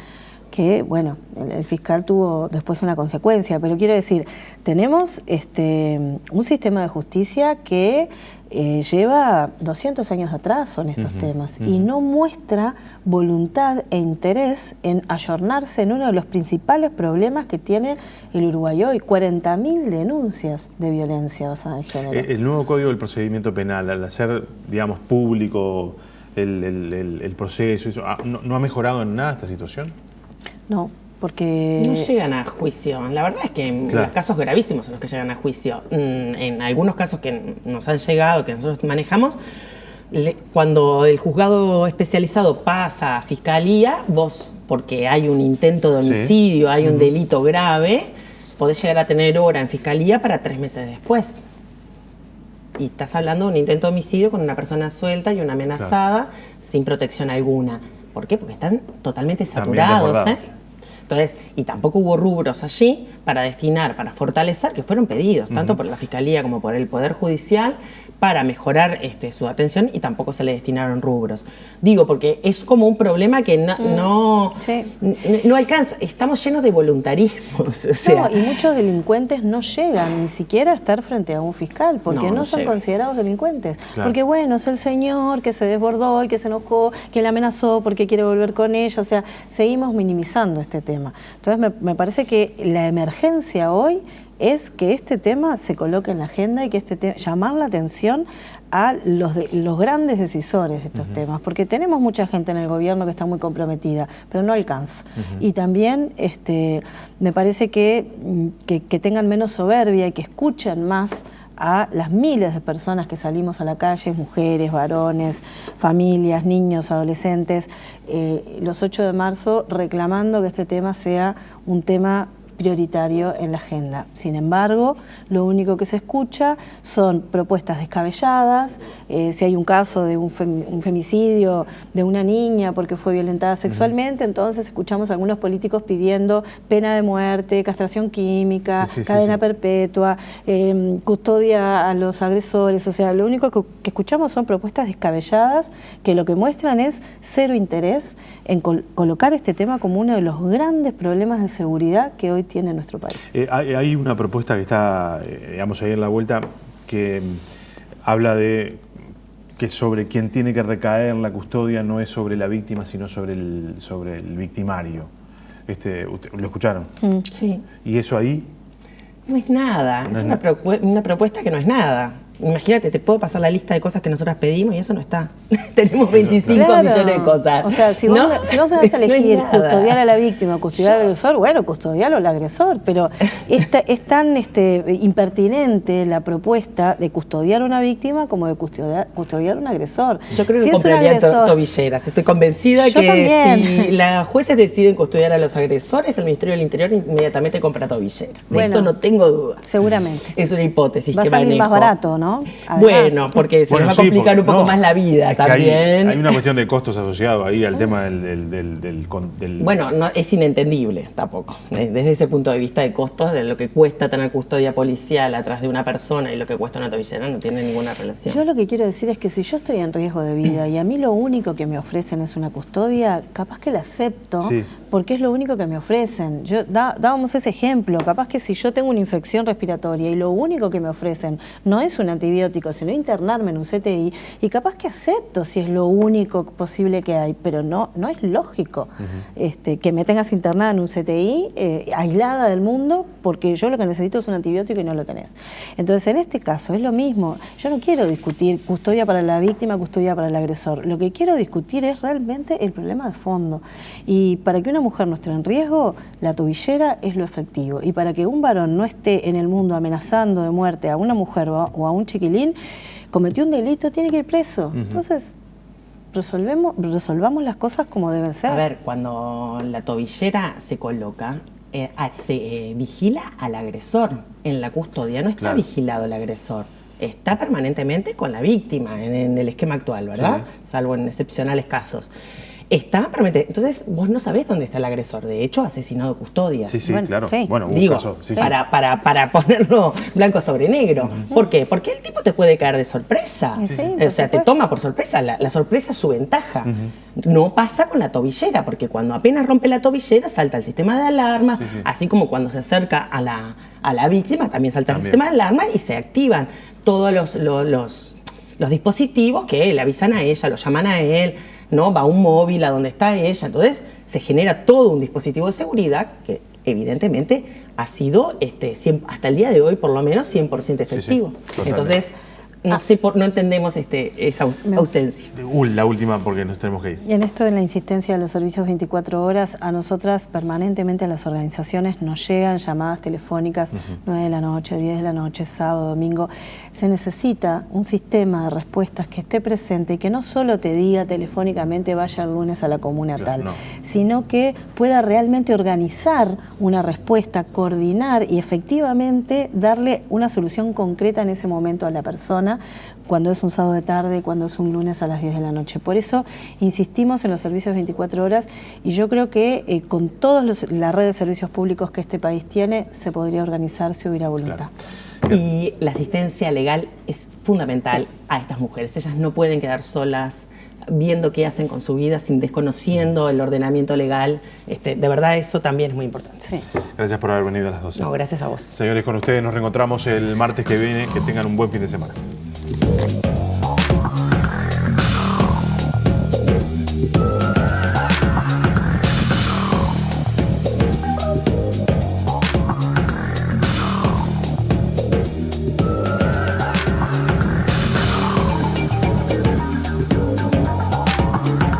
F: que, bueno, el fiscal tuvo después una consecuencia, pero quiero decir, tenemos un sistema de justicia que lleva 200 años atrás en estos temas y no muestra voluntad e interés en ayornarse en uno de los principales problemas que tiene el Uruguay hoy, 40.000 denuncias de violencia basada en género.
A: El nuevo Código del Procedimiento Penal, al hacer, digamos, público el proceso, ¿no ha mejorado en nada esta situación?
F: No, porque...
E: No llegan a juicio. La verdad es que en los casos gravísimos son los que llegan a juicio. En algunos casos que nos han llegado, que nosotros manejamos, cuando el juzgado especializado pasa a fiscalía, vos, porque hay un intento de homicidio, hay un delito grave, podés llegar a tener hora en fiscalía para 3 meses después. Y estás hablando de un intento de homicidio con una persona suelta y una amenazada sin protección alguna. ¿Por qué? Porque están totalmente saturados, Entonces, y tampoco hubo rubros allí para destinar, para fortalecer, que fueron pedidos, tanto por la Fiscalía como por el Poder Judicial, para mejorar su atención, y tampoco se le destinaron rubros. Digo, porque es como un problema que no alcanza. Estamos llenos de voluntarismos. O sea,
F: y muchos delincuentes no llegan ni siquiera a estar frente a un fiscal, porque no son considerados delincuentes.
A: Claro.
F: Porque, bueno, es el señor que se desbordó y que se enojó, que le amenazó porque quiere volver con ella. O sea, seguimos minimizando este tema. Entonces, me parece que la emergencia hoy es que este tema se coloque en la agenda y que llamar la atención a los grandes decisores de estos temas, porque tenemos mucha gente en el gobierno que está muy comprometida, pero no alcanza. Y también me parece que tengan menos soberbia y que escuchen más a las miles de personas que salimos a la calle, mujeres, varones, familias, niños, adolescentes, los 8 de marzo reclamando que este tema sea un tema prioritario en la agenda. Sin embargo, lo único que se escucha son propuestas descabelladas. Si hay un caso de un femicidio de una niña porque fue violentada sexualmente, entonces escuchamos a algunos políticos pidiendo pena de muerte, castración química, cadena perpetua, custodia a los agresores. O sea, lo único que escuchamos son propuestas descabelladas que lo que muestran es cero interés en colocar este tema como uno de los grandes problemas de seguridad que hoy tiene nuestro país.
A: Hay una propuesta que está, digamos, ahí en la vuelta, que habla de que sobre quien tiene que recaer la custodia no es sobre la víctima, sino sobre el victimario. ¿Lo escucharon?
E: Sí.
A: ¿Y eso ahí?
E: No es nada, es una propuesta que no es nada. Imagínate, te puedo pasar la lista de cosas que nosotras pedimos y eso no está. Tenemos 25 millones de cosas.
F: O sea, si vos me das a elegir custodiar a la víctima o custodiar al agresor, bueno, custodiarlo al agresor, pero es tan impertinente la propuesta de custodiar a una víctima como de custodiar a un agresor.
E: Yo creo que compraría tobilleras. Estoy convencida que si las jueces deciden custodiar a los agresores, el Ministerio del Interior inmediatamente compra tobilleras. De eso no tengo duda.
F: Seguramente.
E: Es una hipótesis
F: que manejo. Va a salir más barato, ¿no? Además,
E: bueno, porque se nos va a complicar un poco más la vida también.
A: Hay una cuestión de costos asociado ahí al tema del...
E: Bueno, no, es inentendible tampoco. Desde ese punto de vista de costos, de lo que cuesta tener custodia policial atrás de una persona y lo que cuesta una tobillera, no tiene ninguna relación.
F: Yo lo que quiero decir es que si yo estoy en riesgo de vida y a mí lo único que me ofrecen es una custodia, capaz que la acepto, porque es lo único que me ofrecen. Dábamos ese ejemplo, capaz que si yo tengo una infección respiratoria y lo único que me ofrecen no es un antibiótico, sino internarme en un CTI, y capaz que acepto si es lo único posible que hay, pero no es lógico que me tengas internada en un CTI, aislada del mundo, porque yo lo que necesito es un antibiótico y no lo tenés. Entonces, en este caso es lo mismo. Yo no quiero discutir custodia para la víctima, custodia para el agresor. Lo que quiero discutir es realmente el problema de fondo. Y para que una mujer no esté en riesgo, la tobillera es lo efectivo. Y para que un varón no esté en el mundo amenazando de muerte a una mujer o a un chiquilín, cometió un delito, tiene que ir preso. Entonces, resolvamos las cosas como deben ser.
E: A ver, cuando la tobillera se coloca, se vigila al agresor en la custodia, no está vigilado el agresor. Está permanentemente con la víctima en el esquema actual, ¿verdad? Salvo en excepcionales casos. Está permanente. Entonces, vos no sabés dónde está el agresor. De hecho, asesinado custodia.
A: Sí, claro. Bueno,
E: digo, para ponerlo blanco sobre negro. ¿Por qué? Porque el tipo te puede caer de sorpresa. O sea, te toma por sorpresa. La sorpresa es su ventaja. No pasa con la tobillera, porque cuando apenas rompe la tobillera, salta el sistema de alarma, así como cuando se acerca a la víctima, también salta el sistema de alarma y se activan todos los dispositivos que le avisan a ella, lo llaman a él, ¿no? Va un móvil a donde está ella. Entonces se genera todo un dispositivo de seguridad que evidentemente ha sido hasta el día de hoy por lo menos 100% efectivo. Entonces no entendemos esa ausencia.
A: La última, porque nos tenemos que ir.
F: Y en esto de la insistencia de los servicios 24 horas, a nosotras permanentemente a las organizaciones nos llegan llamadas telefónicas 9 de la noche, 10 de la noche, sábado, domingo. Se necesita un sistema de respuestas que esté presente y que no solo te diga telefónicamente vaya el lunes a la comuna tal, sino que pueda realmente organizar una respuesta, coordinar y efectivamente darle una solución concreta en ese momento a la persona, cuando es un sábado de tarde, cuando es un lunes a las 10 de la noche. Por eso insistimos en los servicios 24 horas y yo creo que con toda la red de servicios públicos que este país tiene, se podría organizar si hubiera voluntad.
E: Y la asistencia legal es fundamental a estas mujeres. Ellas no pueden quedar solas viendo qué hacen con su vida, desconociendo el ordenamiento legal. De verdad, eso también es muy importante.
A: Gracias por haber venido a las 12.
E: No, gracias a vos.
A: Señores, con ustedes nos reencontramos el martes que viene. Que tengan un buen fin de semana.